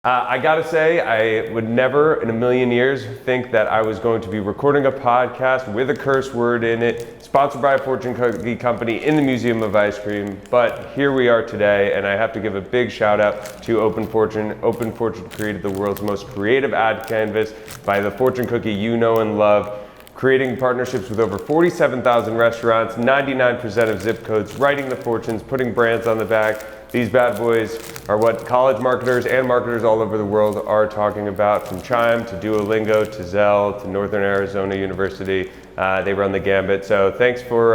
I gotta say, I would never in a million years think that I was going to be recording a podcast with a curse word in it, sponsored by a fortune cookie company in the Museum of Ice Cream. But here we are today, and I have to give a big shout out to Open Fortune. Open Fortune created the world's most creative ad canvas by the fortune cookie you know and love, creating partnerships with over 47,000 restaurants, 99% of zip codes, writing the fortunes, putting brands on the back. These bad boys are what college marketers and marketers all over the world are talking about, from Chime to Duolingo to Zelle to Northern Arizona University. They run the gambit. So thanks for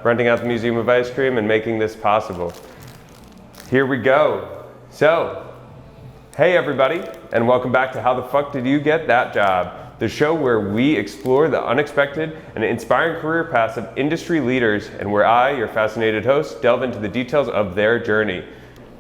renting out the Museum of Ice Cream and making this possible. Here we go. So, hey everybody, and welcome back to How the Fuck Did You Get That Job? The show where we explore the unexpected and inspiring career paths of industry leaders, and where I, your fascinated host, delve into the details of their journey.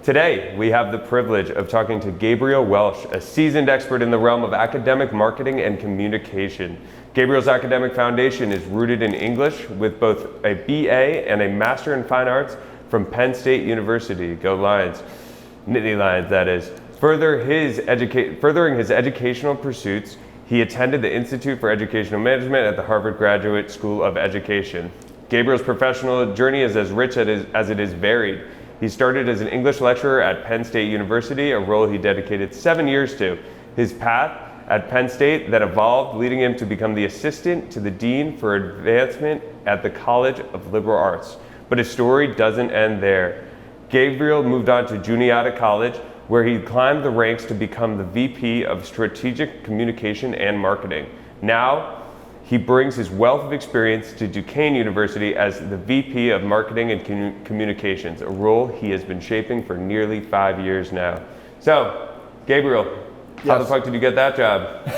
Today, we have the privilege of talking to Gabriel Welsch, a seasoned expert in the realm of academic marketing and communication. Gabriel's academic foundation is rooted in English, with both a BA and a Master in Fine Arts from Penn State University. Go Lions. Nittany Lions, that is. Furthering his educational pursuits, he attended the Institute for Educational Management at the Harvard Graduate School of Education. Gabriel's professional journey is as rich as it is varied. He started as an English lecturer at Penn State University, a role he dedicated 7 years to. His path at Penn State then evolved, leading him to become the assistant to the dean for advancement at the College of Liberal Arts. But his story doesn't end there. Gabriel moved on to Juniata College, where he climbed the ranks to become the VP of Strategic Communication and Marketing. Now, he brings his wealth of experience to Duquesne University as the VP of Marketing and Communications, a role he has been shaping for nearly 5 years now. So, Gabriel, how the fuck did you get that job?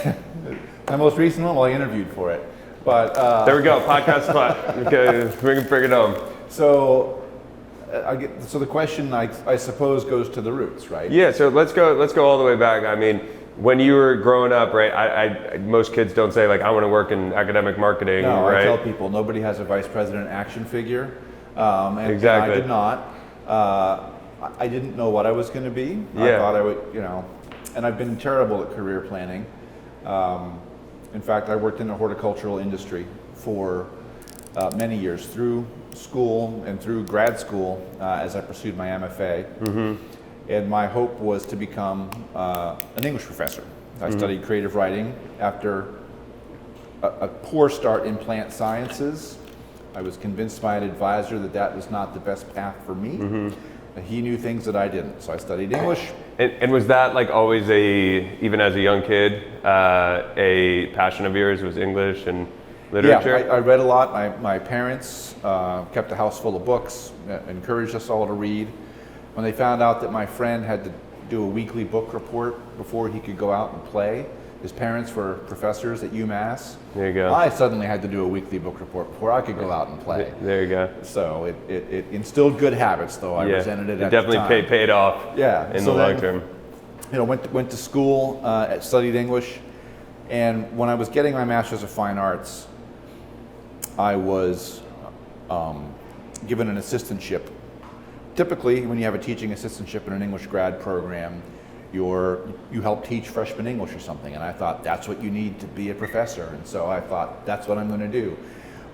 My most recent one, well, I interviewed for it, but... There we go, podcast spot. Okay, bring it home. So the question, I suppose, goes to the roots, right? Yeah, so let's go all the way back. I mean, when you were growing up, right, most kids don't say, like, I want to work in academic marketing, no, right? I tell people, nobody has a vice president action figure. Exactly. And I did not. I didn't know what I was going to be. Yeah. I thought I would, and I've been terrible at career planning. In fact, I worked in the horticultural industry for many years, through school and through grad school as I pursued my MFA. Mm-hmm. And my hope was to become an English professor. I studied creative writing. After a poor start in plant sciences, I was convinced by an advisor that was not the best path for me. Mm-hmm. He knew things that I didn't, so I studied English. And was that, like, always even as a young kid, a passion of yours was English and literature? Yeah, I read a lot. My parents kept a house full of books, encouraged us all to read. When they found out that my friend had to do a weekly book report before he could go out and play, his parents were professors at UMass. There you go. I suddenly had to do a weekly book report before I could go out and play. There you go. So it instilled good habits, though I resented it at definitely the time. paid off in the long term. Went to school, studied English, and when I was getting my Master's of Fine Arts, I was given an assistantship. Typically, when you have a teaching assistantship in an English grad program, you help teach freshman English or something, and I thought that's what you need to be a professor, and so I thought that's what I'm going to do.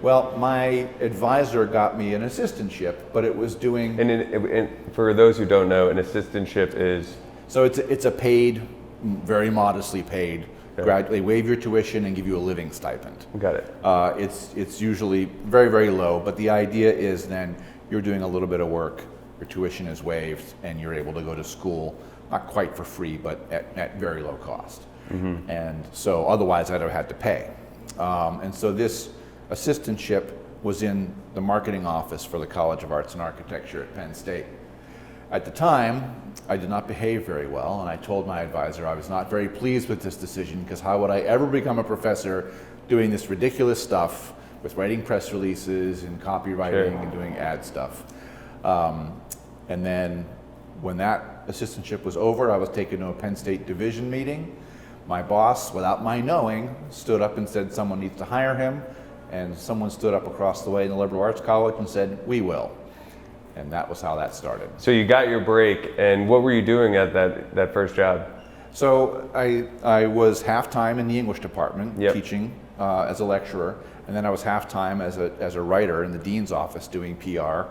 Well, my advisor got me an assistantship, but it was doing... And for those who don't know, an assistantship is... So it's a paid, very modestly paid, they waive your tuition and give you a living stipend. Got it. It's usually very, very low, but the idea is then you're doing a little bit of work, your tuition is waived, and you're able to go to school, not quite for free, but at very low cost. Mm-hmm. And so otherwise I'd have had to pay. And so this assistantship was in the marketing office for the College of Arts and Architecture at Penn State. At the time, I did not behave very well, and I told my advisor I was not very pleased with this decision, because how would I ever become a professor doing this ridiculous stuff with writing press releases and copywriting and doing ad stuff. And then when that assistantship was over, I was taken to a Penn State division meeting. My boss, without my knowing, stood up and said someone needs to hire him, and someone stood up across the way in the Liberal Arts College and said, we will. And that was how that started. So you got your break, and what were you doing at that first job? So I was half-time in the English department teaching as a lecturer, and then I was half-time as a writer in the dean's office doing PR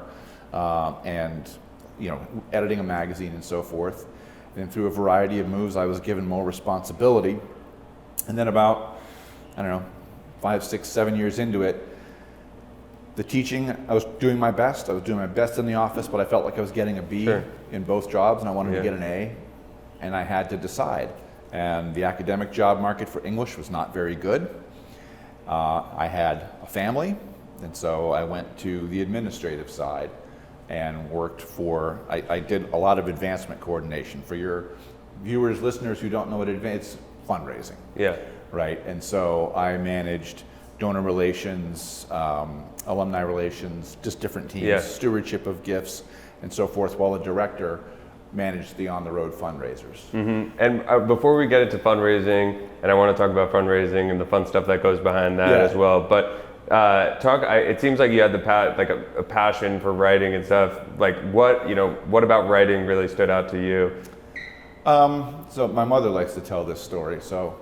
and editing a magazine and so forth. And through a variety of moves, I was given more responsibility. And then about, 5, 6, 7 years into it, the teaching, I was doing my best. I was doing my best in the office, but I felt like I was getting a B in both jobs, and I wanted to get an A. And I had to decide. And the academic job market for English was not very good. I had a family, and so I went to the administrative side and worked I did a lot of advancement coordination. For your viewers, listeners who don't know what it's fundraising. Yeah. Right, and so I managed donor relations, alumni relations, just different teams, stewardship of gifts, and so forth, while the director managed the on-the-road fundraisers. Mm-hmm. And before we get into fundraising, and I want to talk about fundraising and the fun stuff that goes behind that as well, but it seems like you had a passion for writing and stuff. Like what about writing really stood out to you? So my mother likes to tell this story. So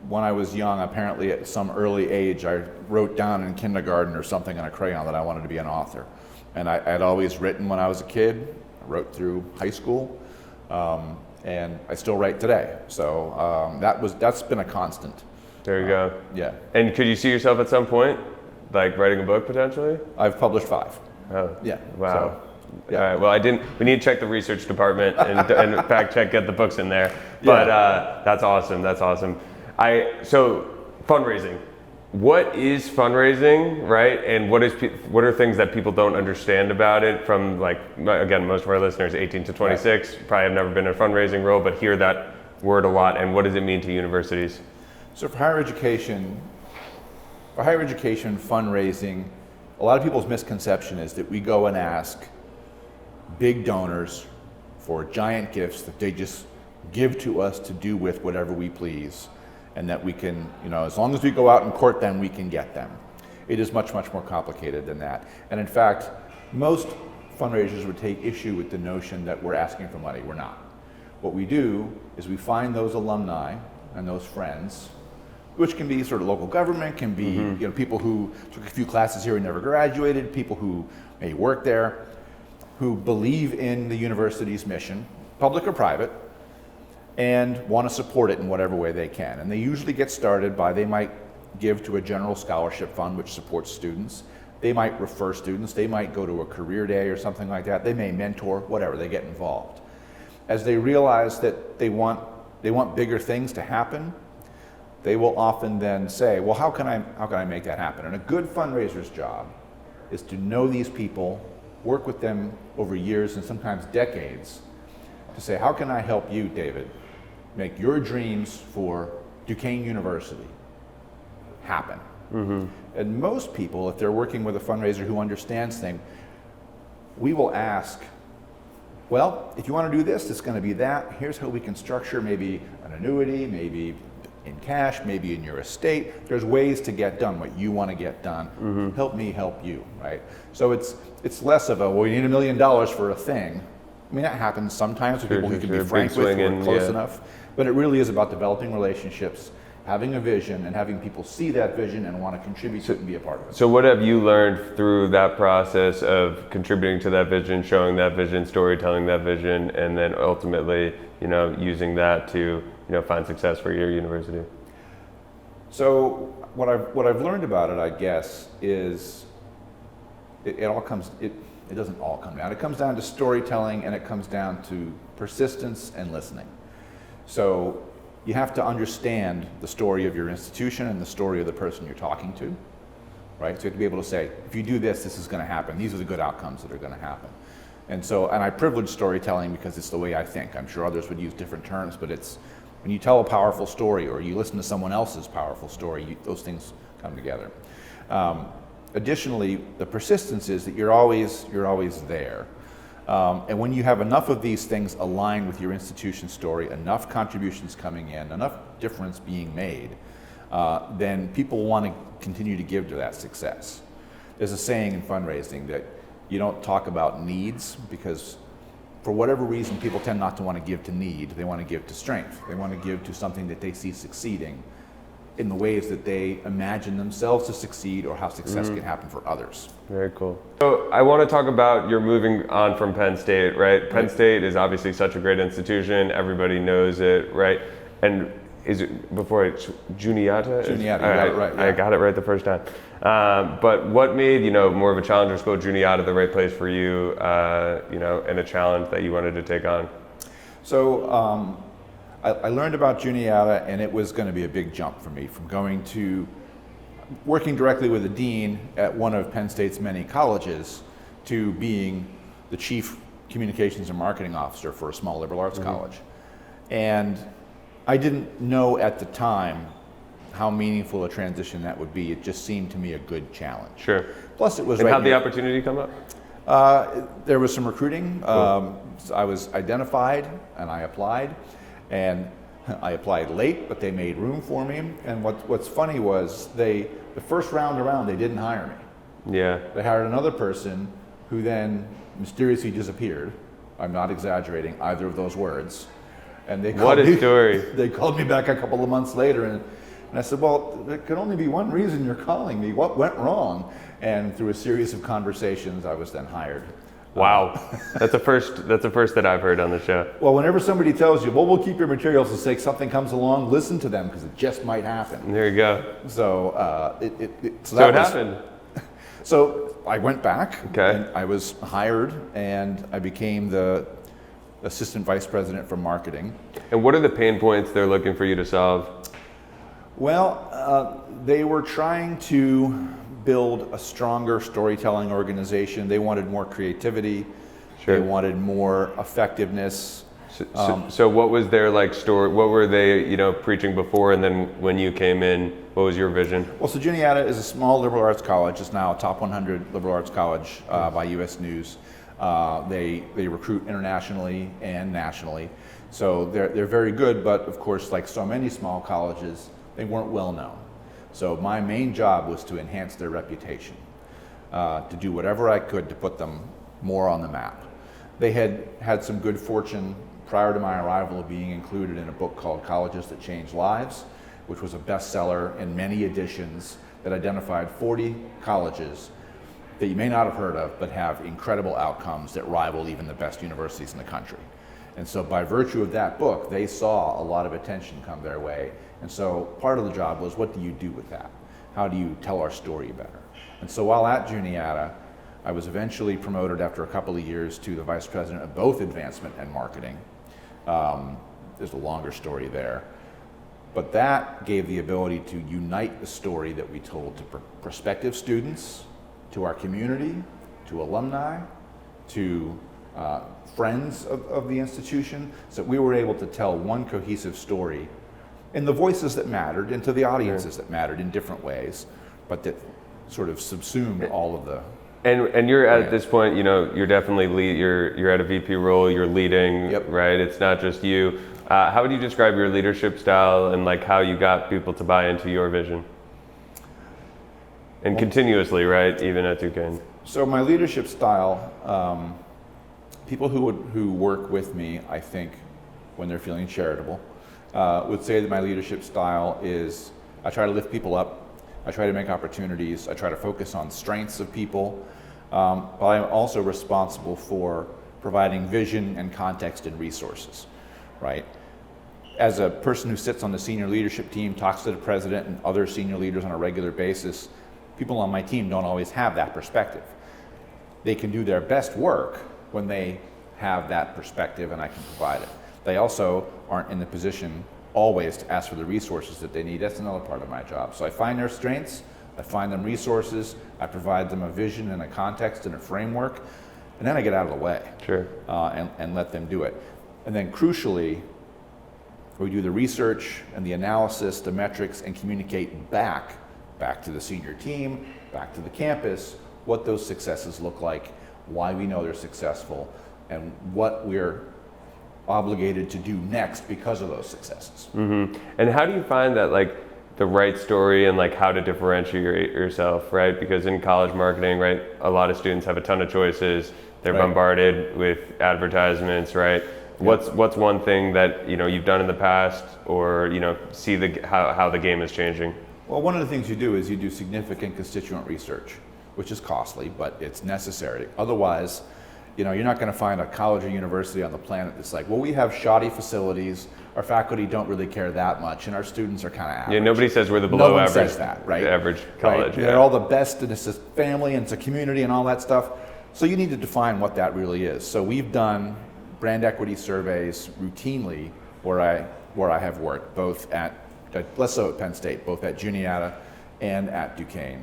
when I was young, apparently at some early age, I wrote down in kindergarten or something on a crayon that I wanted to be an author. And I had always written when I was a kid. I wrote through high school, and I still write today. So that's been a constant. There you go. Yeah. And could you see yourself at some point, like writing a book potentially? I've published 5. Oh. Yeah. Wow. So, All right. Well, we need to check the research department and fact check, get the books in there. But that's awesome. That's awesome. So fundraising. What is fundraising, right? And what are things that people don't understand about it? From again, most of our listeners, 18 to 26, probably have never been in a fundraising role, but hear that word a lot. And what does it mean to universities? So for higher education, fundraising, a lot of people's misconception is that we go and ask big donors for giant gifts that they just give to us to do with whatever we please, and that we can, as long as we go out and court them, we can get them. It is much, much more complicated than that. And in fact, most fundraisers would take issue with the notion that we're asking for money. We're not. What we do is we find those alumni and those friends, which can be sort of local government, can be people who took a few classes here and never graduated, people who may work there, who believe in the university's mission, public or private, and want to support it in whatever way they can. And they usually get started by, they might give to a general scholarship fund which supports students. They might refer students. They might go to a career day or something like that. They may mentor, whatever, they get involved. As they realize that they want bigger things to happen, they will often then say, well, how can I make that happen? And a good fundraiser's job is to know these people, work with them over years and sometimes decades, to say, how can I help you, David, make your dreams for Duquesne University happen? Mm-hmm. And most people, if they're working with a fundraiser who understands things, we will ask, well, if you want to do this, it's going to be that. Here's how we can structure maybe an annuity, maybe in cash, maybe in your estate. There's ways to get done what you want to get done. Mm-hmm. Help me help you, right? So it's less of well, you need $1 million for a thing. I mean, that happens sometimes with people who can be frank with, who are close enough. But it really is about developing relationships, having a vision, and having people see that vision and want to contribute to it and be a part of it. So what have you learned through that process of contributing to that vision, showing that vision, storytelling that vision, and then ultimately, using that to, find success for your university? So what I've learned about it, I guess, is it doesn't all come down. It comes down to storytelling, and it comes down to persistence and listening. So you have to understand the story of your institution and the story of the person you're talking to, right? So you have to be able to say, if you do this, this is going to happen. These are the good outcomes that are going to happen. And I privilege storytelling because it's the way I think. I'm sure others would use different terms, but it's when you tell a powerful story or you listen to someone else's powerful story, those things come together. Additionally, the persistence is that you're always there. And when you have enough of these things aligned with your institution's story, enough contributions coming in, enough difference being made, then people want to continue to give to that success. There's a saying in fundraising that you don't talk about needs because for whatever reason, people tend not to want to give to need. They want to give to strength. They want to give to something that they see succeeding in the ways that they imagine themselves to succeed or how success can happen for others. Very cool. So I want to talk about your moving on from Penn State, right? Penn State is obviously such a great institution. Everybody knows it, right? And is it before it's Juniata? Juniata, you got it right. Yeah. I got it right the first time. But what made, more of a challenger school, Juniata, the right place for you, and a challenge that you wanted to take on? So I learned about Juniata, and it was going to be a big jump for me from going to working directly with the dean at one of Penn State's many colleges to being the chief communications and marketing officer for a small liberal arts college. And I didn't know at the time how meaningful a transition that would be. It just seemed to me a good challenge. Sure. Plus it was And how'd the opportunity come up? There was some recruiting. Cool. I was identified and I applied. And I applied late, but they made room for me. And what's funny was the first round around, they didn't hire me. Yeah. They hired another person who then mysteriously disappeared. I'm not exaggerating either of those words. And they called What a story. They called me back a couple of months later, and I said, well, there could only be one reason you're calling me. What went wrong? And through a series of conversations, I was then hired. Wow. That's a first that I've heard on the show. Well, whenever somebody tells you, well, we'll keep your materials for sake something comes along, listen to them because it just might happen. There you go. So So it happened. So I went back. Okay. And I was hired, and I became the assistant vice president for marketing. And what are the pain points they're looking for you to solve? Well, they were trying to build a stronger storytelling organization. They wanted more creativity. Sure. They wanted more effectiveness. So what was their story? What were they, preaching before, and then when you came in, what was your vision? Well, so Juniata is a small liberal arts college. It's now a top 100 liberal arts college by U.S. News. They recruit internationally and nationally, so they're very good. But of course, like so many small colleges, they weren't well known. So my main job was to enhance their reputation, to do whatever I could to put them more on the map. They had some good fortune prior to my arrival of being included in a book called Colleges That Change Lives, which was a bestseller in many editions that identified 40 colleges that you may not have heard of, but have incredible outcomes that rival even the best universities in the country. And so by virtue of that book, they saw a lot of attention come their way. And so part of the job was, what do you do with that? How do you tell our story better? And so while at Juniata, I was eventually promoted after a couple of years to the vice president of both advancement and marketing. There's a longer story there. But that gave the ability to unite the story that we told to prospective students, to our community, to alumni, to friends of the institution, so that we were able to tell one cohesive story in the voices that mattered and to the audiences that mattered in different ways, but that sort of subsumed all of the... And you're at this point, you're definitely you're at a VP role, you're leading, Yep. right? It's not just you. How would you describe your leadership style and how you got people to buy into your vision? And continuously, right? Even at Duquesne. So my leadership style, people who work with me, I think, when they're feeling charitable, would say that my leadership style is I try to lift people up, I try to make opportunities, I try to focus on strengths of people, but I'm also responsible for providing vision and context and resources, right? As a person who sits on the senior leadership team, talks to the president and other senior leaders on a regular basis, people on my team don't always have that perspective. They can do their best work when they have that perspective and I can provide it. They also aren't in the position always to ask for the resources that they need. That's another part of my job. So I find their strengths, I find them resources, I provide them a vision and a context and a framework, and then I get out of the way. Sure. And let them do it. And then crucially, we do the research and the analysis, the metrics, and communicate back to the senior team, back to the campus, what those successes look like, why we know they're successful, and what we're obligated to do next because of those successes. Mm-hmm. And how do you find that the right story and how to differentiate yourself, right? Because in college marketing, right, a lot of students have a ton of choices. They're Right. bombarded with advertisements, right? What's one thing that you've done in the past, or see how the game is changing? Well, one of the things you do is you do significant constituent research, which is costly, but it's necessary. Otherwise, you're not going to find a college or university on the planet that's like, well, we have shoddy facilities, our faculty don't really care that much, and our students are kind of average. Yeah, nobody says we're the No below one average. says that, right? The average college. Right? Yeah. They're all the best, and it's a family, and it's a community, and all that stuff. So you need to define what that really is. So we've done brand equity surveys routinely where I have worked, both less so at Penn State, both at Juniata and at Duquesne.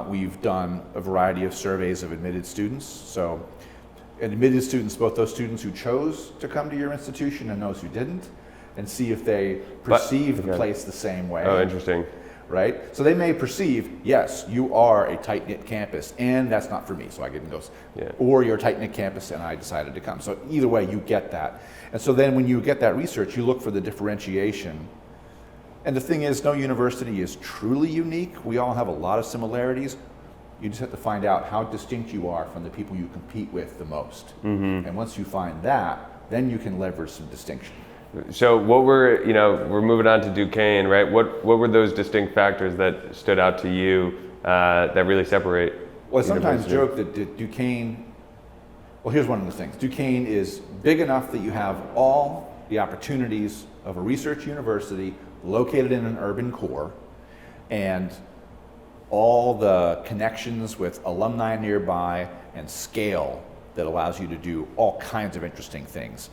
We've done a variety of surveys of admitted students. So admitted students, both those students who chose to come to your institution and those who didn't, and see if they perceive the place the same way. Oh, interesting. Right? So they may perceive, yes, you are a tight-knit campus, and that's not for me, so I didn't go. Yeah. Or you're a tight-knit campus, and I decided to come. So either way, you get that. And so then when you get that research, you look for the differentiation. And the thing is, no university is truly unique. We all have a lot of similarities. You just have to find out how distinct you are from the people you compete with the most. Mm-hmm. And once you find that, then you can leverage some distinction. So we're moving on to Duquesne, right? What were those distinct factors that stood out to you that really separate? Well, I sometimes university? joke that Duquesne, well, here's one of the things. Duquesne is big enough that you have all the opportunities of a research university located in an urban core, and all the connections with alumni nearby and scale that allows you to do all kinds of interesting things.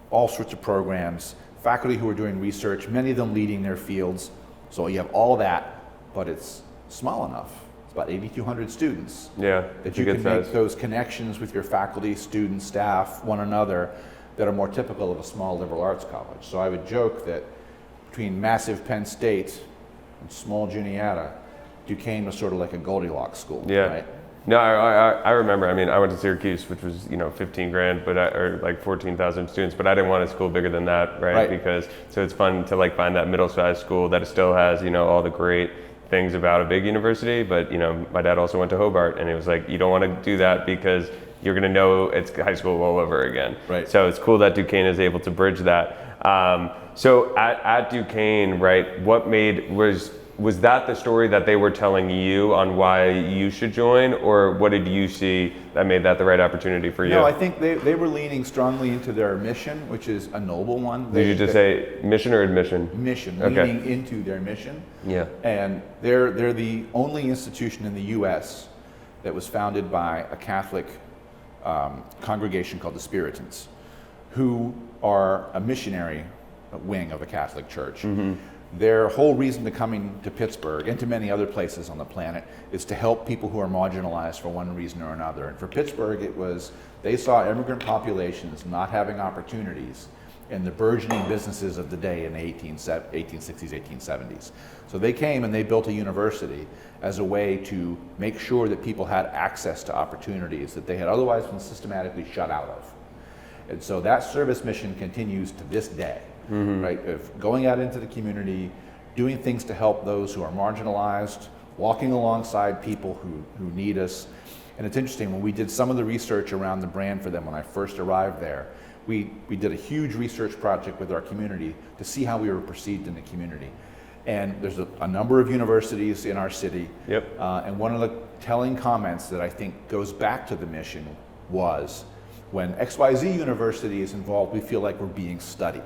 All sorts of programs, faculty who are doing research, many of them leading their fields. So you have all that, but it's small enough. It's about 8,200 students. Yeah, That you can make those connections with your faculty, students, staff, one another, that are more typical of a small liberal arts college. So I would joke that between massive Penn State and small Juniata, Duquesne was sort of like a Goldilocks school. Yeah. Right? No, I remember. I mean, I went to Syracuse, which was 15 grand, or like 14,000 students, but I didn't want a school bigger than that, right? Because so it's fun to like find that middle-sized school that still has all the great things about a big university. But my dad also went to Hobart, and it was like, you don't want to do that because you're going to know it's high school all over again. Right. So it's cool that Duquesne is able to bridge that. So at Duquesne, right? Was that the story that they were telling you on why you should join, or what did you see that made that the right opportunity for you? No, I think they were leaning strongly into their mission, which is a noble one. Did you just say mission or admission? Mission, Okay. leaning into their mission. Yeah. And they're the only institution in the U.S. that was founded by a Catholic congregation called the Spiritans, who are a missionary wing of the Catholic Church. Mm-hmm. Their whole reason to coming to Pittsburgh and to many other places on the planet is to help people who are marginalized for one reason or another. And for Pittsburgh, it was they saw immigrant populations not having opportunities in the burgeoning businesses of the day in the 1860s, 1870s. So they came and they built a university as a way to make sure that people had access to opportunities that they had otherwise been systematically shut out of. And so that service mission continues to this day. Mm-hmm. Right, of going out into the community, doing things to help those who are marginalized, walking alongside people who need us. And it's interesting, when we did some of the research around the brand for them when I first arrived there, we did a huge research project with our community to see how we were perceived in the community. And there's a number of universities in our city. Yep. And one of the telling comments that I think goes back to the mission was, when XYZ University is involved, we feel like we're being studied.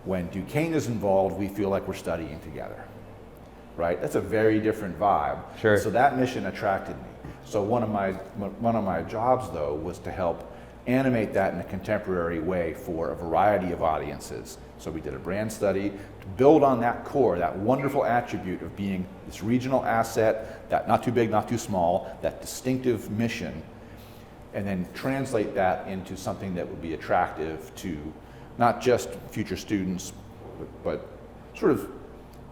When Duquesne is involved, we feel like we're studying together, right? That's a very different vibe. Sure. So that mission attracted me. So one of my jobs, though, was to help animate that in a contemporary way for a variety of audiences. So we did a brand study to build on that core, that wonderful attribute of being this regional asset, that not too big, not too small, that distinctive mission, and then translate that into something that would be attractive to not just future students, but sort of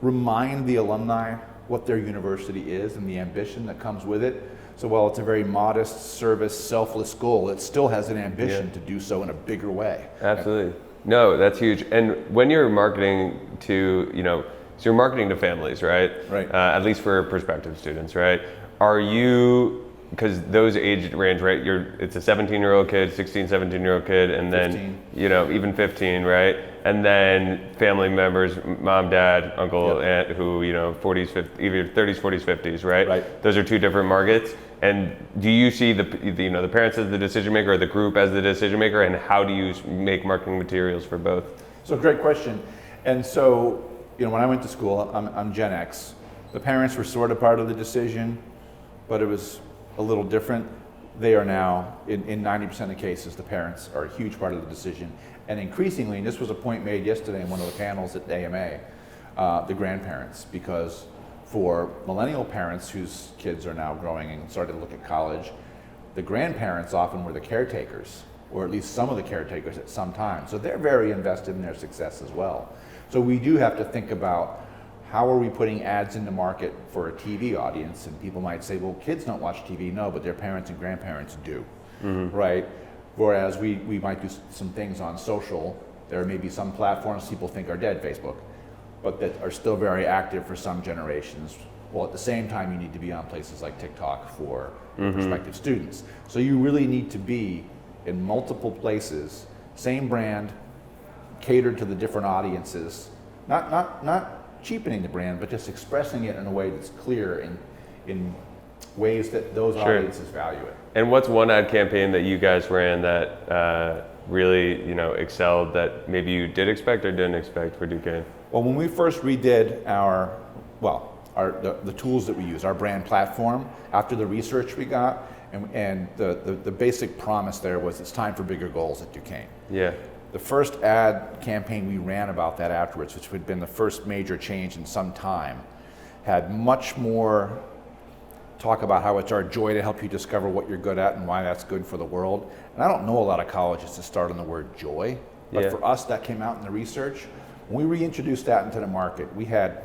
remind the alumni what their university is and the ambition that comes with it. So while it's a very modest, service, selfless goal, it still has an ambition to do so in a bigger way. Absolutely. No, that's huge. And when you're marketing to, so you're marketing to families, right? Right. At least for prospective students, right? Are you because those age range, right? It's a 17-year-old kid, 16, 17-year-old kid, and then 15. Even 15, right? And then family members, mom, dad, uncle, aunt, who 40s, 50s, either 30s, 40s, 50s, right? Right. Those are two different markets. And do you see the parents as the decision maker or the group as the decision maker, and how do you make marketing materials for both? So great question. And so, when I went to school, I'm Gen X. The parents were sort of part of the decision, but it was a little different. They are now, in 90% of cases, the parents are a huge part of the decision. And increasingly, and this was a point made yesterday in one of the panels at AMA, the grandparents, because for millennial parents whose kids are now growing and starting to look at college, the grandparents often were the caretakers, or at least some of the caretakers at some time. So they're very invested in their success as well. So we do have to think about, how are we putting ads in the market for a TV audience? And people might say, well, kids don't watch TV. No, but their parents and grandparents do, right? Whereas we might do some things on social. There may be some platforms people think are dead, Facebook, but that are still very active for some generations. Well, at the same time, you need to be on places like TikTok for prospective students. So you really need to be in multiple places, same brand, catered to the different audiences, not cheapening the brand, but just expressing it in a way that's clear in ways that those audiences value it. And what's one ad campaign that you guys ran that really excelled, that maybe you did expect or didn't expect for Duquesne? Well, when we first redid the tools that we use, our brand platform, after the research we got, and the basic promise there was, it's time for bigger goals at Duquesne. Yeah. The first ad campaign we ran about that afterwards, which had been the first major change in some time, had much more talk about how it's our joy to help you discover what you're good at and why that's good for the world. And I don't know a lot of colleges that start on the word joy, but for us, that came out in the research. When we reintroduced that into the market, we had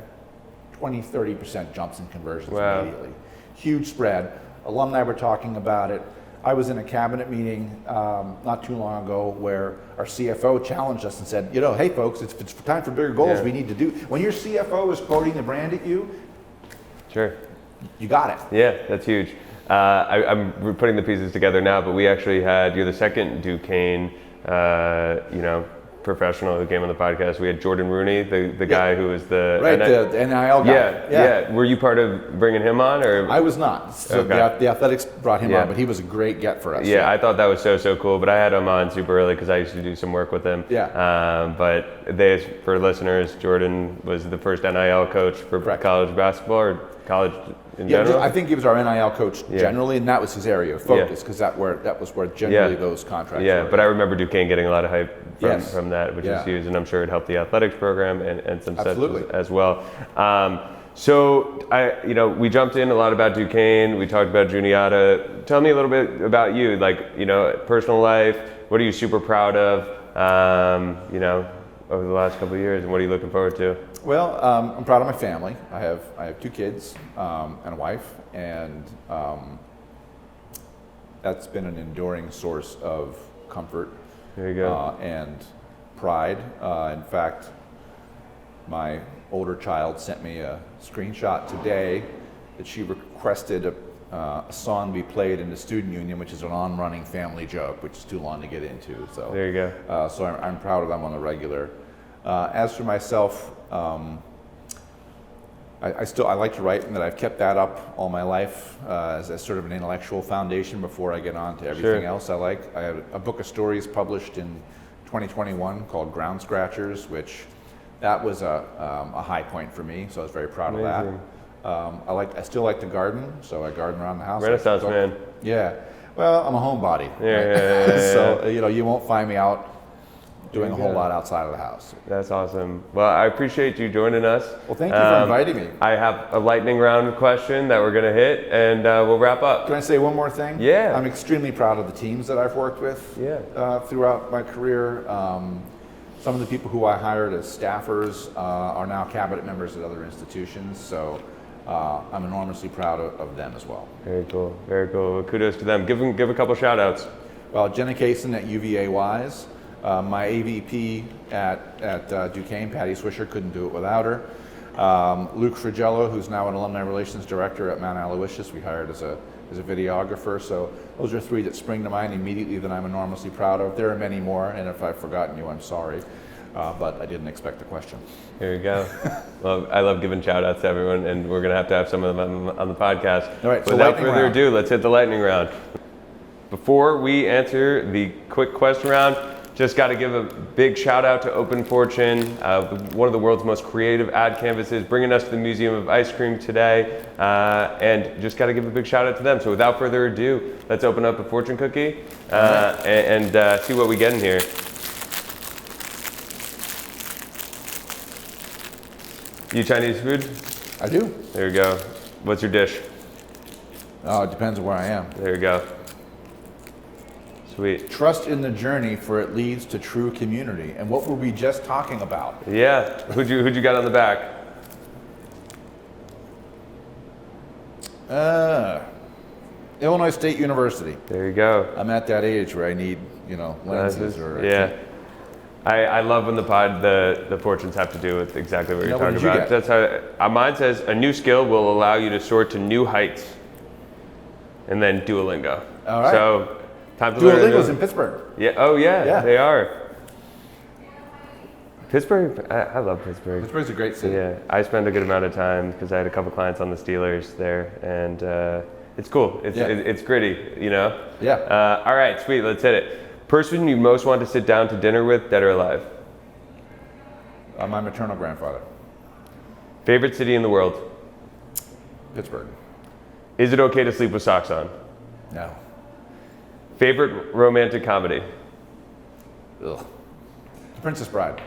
20-30% jumps in conversions immediately. Huge spread. Alumni were talking about it. I was in a cabinet meeting not too long ago where our CFO challenged us and said, hey folks, it's time for bigger goals. We need to do. When your CFO is quoting the brand at you, sure, you got it. Yeah, that's huge. I'm putting the pieces together now, but we actually had, you're the second Duquesne, professional who came on the podcast. We had Jordan Rooney, the guy who was the NIL guy. Yeah. Were you part of bringing him on, or? I was not. So the athletics brought him on, but he was a great get for us. Yeah, I thought that was so cool. But I had him on super early because I used to do some work with him. Yeah. But for listeners, Jordan was the first NIL coach for college basketball, or college in general? I think he was our NIL coach generally, and that was his area of focus, because that was where generally those contracts were. But I remember Duquesne getting a lot of hype from that, which is huge, and I'm sure it helped the athletics program and some sets as well. So we jumped in a lot about Duquesne. We talked about Juniata. Tell me a little bit about you, personal life. What are you super proud of, over the last couple of years, and what are you looking forward to? Well, I'm proud of my family. I have 2 kids and a wife, and that's been an enduring source of comfort. There you go. And pride. In fact, my older child sent me a screenshot today that she requested a song be played in the student union, which is an on-running family joke, which is too long to get into. So there you go. So I'm proud of them on the regular. As for myself, I like to write, and that I've kept that up all my life as sort of an intellectual foundation before I get on to everything else I like. I had a book of stories published in 2021 called Ground Scratchers, which that was a high point for me, so I was very proud of that. I still like to garden, so I garden around the house. Renaissance man. Yeah. Well, I'm a homebody. Yeah. So you won't find me out doing a whole lot outside of the house. That's awesome. Well, I appreciate you joining us. Well, thank you for inviting me. I have a lightning round question that we're going to hit, and we'll wrap up. Can I say one more thing? Yeah. I'm extremely proud of the teams that I've worked with throughout my career. Some of the people who I hired as staffers are now cabinet members at other institutions, so I'm enormously proud of them as well. Very cool. Very cool. Well, kudos to them. Give a couple shout outs. Well, Jenna Kaysen at UVA Wise. My AVP at Duquesne, Patty Swisher, couldn't do it without her. Luke Frigello, who's now an alumni relations director at Mount Aloysius, we hired as a as a videographer. So those are three that spring to mind immediately that I'm enormously proud of. There are many more, and if I've forgotten you, I'm sorry. But I didn't expect the question. Here we go. Well, I love giving shout outs to everyone, and we're going to have some of them on the podcast. All right, so without lightning further round. ado, let's hit the lightning round. Before we answer the quick question round, just got to give a big shout out to Open Fortune, one of the world's most creative ad canvases, bringing us to the Museum of Ice Cream today, and just got to give a big shout out to them. So without further ado, let's open up a fortune cookie and see what we get in here. You Chinese food? I do. There you go. What's your dish? It depends on where I am. There you go. Sweet. Trust in the journey, for it leads to true community. And what were we just talking about? Yeah. Who'd you got on the back? Illinois State University. There you go. I'm at that age where I need, lenses or. Yeah. I love when the fortunes have to do with exactly what you're what talking did you about. get? That's how mine says a new skill will allow you to soar to new heights, and then Duolingo. All right. So time to learn. Duolingo's in Pittsburgh. Yeah. Oh yeah, Yeah. they are. Pittsburgh. I love Pittsburgh. Pittsburgh's a great city. Yeah, I spent a good amount of time because I had a couple clients on the Steelers there, and it's cool. It's gritty, Yeah. All right, sweet. Let's hit it. Person you most want to sit down to dinner with, dead or alive? My maternal grandfather. Favorite city in the world? Pittsburgh. Is it okay to sleep with socks on? No. Favorite romantic comedy? Ugh. The Princess Bride.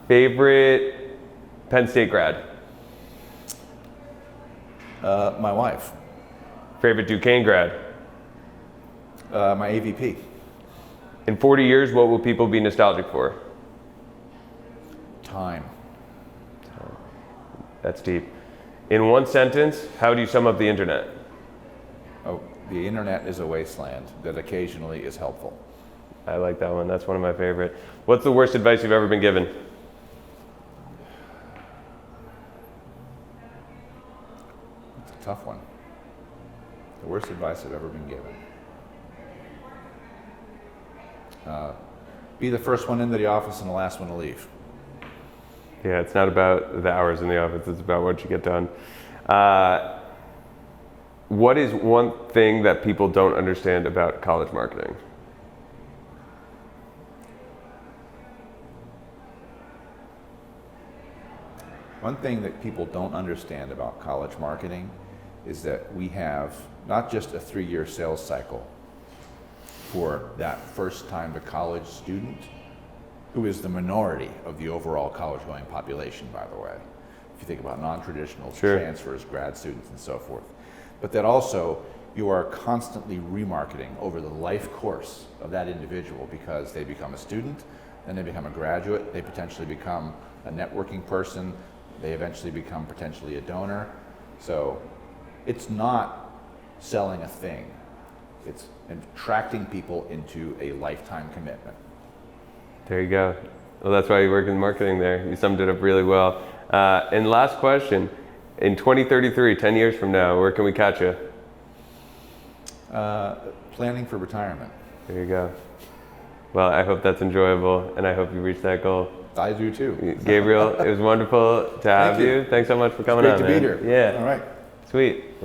Favorite Penn State grad? My wife. Favorite Duquesne grad? My AVP. In 40 years, what will people be nostalgic for? Time. That's deep. In one sentence, how do you sum up the internet? Oh, the internet is a wasteland that occasionally is helpful. I like that one. That's one of my favorite. What's the worst advice you've ever been given? It's a tough one. The worst advice I've ever been given. Be the first one into the office and the last one to leave. Yeah, it's not about the hours in the office. It's about what you get done. What is one thing that people don't understand about college marketing? One thing that people don't understand about college marketing is that we have not just a 3-year sales cycle for that first time to college student, who is the minority of the overall college going population, by the way. If you think about non-traditionals, Sure. transfers, grad students, and so forth. But that also you are constantly remarketing over the life course of that individual, because they become a student, then they become a graduate, they potentially become a networking person, they eventually become potentially a donor. So it's not selling a thing, it's attracting people into a lifetime commitment. There you go. Well, that's why you work in marketing there. You summed it up really well. And last question, in 2033, 10 years from now, where can we catch you? Planning for retirement. There you go. Well, I hope that's enjoyable, and I hope you reach that goal. I do too. Gabriel, it was wonderful to have Thank you. you. Thanks so much for coming Great on, to man. be here. Yeah. All right. Sweet.